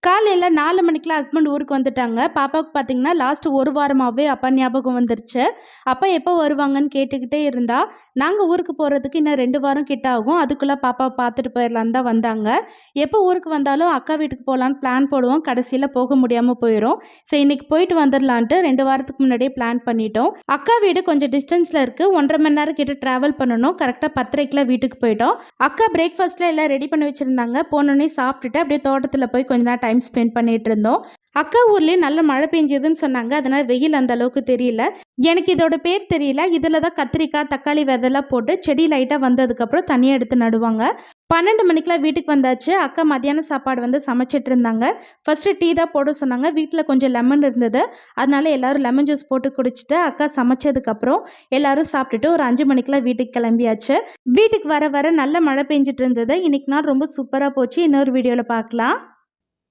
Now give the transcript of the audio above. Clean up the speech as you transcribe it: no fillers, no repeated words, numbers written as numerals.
காலையில் 4 மணிக்கெலாம் ஹஸ்பண்ட் ஊருக்கு வந்துட்டாங்க. பாப்பாவுக்கு பார்த்தீங்கன்னா லாஸ்ட் ஒரு வாரமாகவே அப்பா ஞாபகம் வந்துருச்சு. அப்பா எப்போ வருவாங்கன்னு கேட்டுக்கிட்டே இருந்தா. நாங்கள் ஊருக்கு போகிறதுக்கு இன்னும் 2 வாரம் கிட்ட ஆகும். அதுக்குள்ளே பாப்பாவை பார்த்துட்டு போயிடலான்னு தான் வந்தாங்க. எப்போ ஊருக்கு வந்தாலும் அக்கா வீட்டுக்கு போகலான்னு பிளான் போடுவோம். கடைசியில் போக முடியாமல் போயிடும். சரி, இன்னைக்கு போயிட்டு வந்துடலான்ட்டு 2 வாரத்துக்கு முன்னாடியே பிளான் பண்ணிட்டோம். அக்கா வீடு கொஞ்சம் டிஸ்டன்ஸில் இருக்குது. 1.5 மணி நேரம் கிட்ட ட்ராவல் பண்ணணும். கரெக்டாக 10:30 வீட்டுக்கு போயிட்டோம். அக்கா பிரேக்ஃபாஸ்ட்டில் எல்லாம் ரெடி பண்ணி வச்சுருந்தாங்க. போனோடனே சாப்பிட்டுட்டு அப்படியே தோட்டத்தில் போய் கொஞ்ச நேரம் டைம் ஸ்பெண்ட் பண்ணிட்டு இருந்தோம். அக்கா ஊர்லேயே நல்ல மழை பெஞ்சதுன்னு சொன்னாங்க. அதனால் வெயில் அந்த அளவுக்கு தெரியல. எனக்கு இதோட பேர் தெரியல. இதில் தான் கத்திரிக்காய் தக்காளி விதெல்லாம் போட்டு செடி லைட்டாக வந்ததுக்கப்புறம் தனியாக எடுத்து நடுவாங்க. 12 மணிக்கெலாம் வீட்டுக்கு வந்தாச்சு. அக்கா மதியான சாப்பாடு சமைச்சிட்டு இருந்தாங்க. ஃபர்ஸ்ட்டு டீ தான் போட சொன்னாங்க. வீட்டில் கொஞ்சம் லெமன் இருந்தது. அதனால எல்லோரும் லெமன் ஜூஸ் போட்டு குடிச்சிட்டு அக்கா சமைச்சதுக்கப்புறம் எல்லோரும் சாப்பிட்டுட்டு ஒரு 5 மணிக்கெலாம் வீட்டுக்கு கிளம்பியாச்சு. வீட்டுக்கு வர வர நல்ல மழை பெஞ்சிட்டு இருந்தது. இன்னைக்கு நாள் ரொம்ப சூப்பராக போச்சு. இன்னொரு வீடியோவில் பார்க்கலாம்.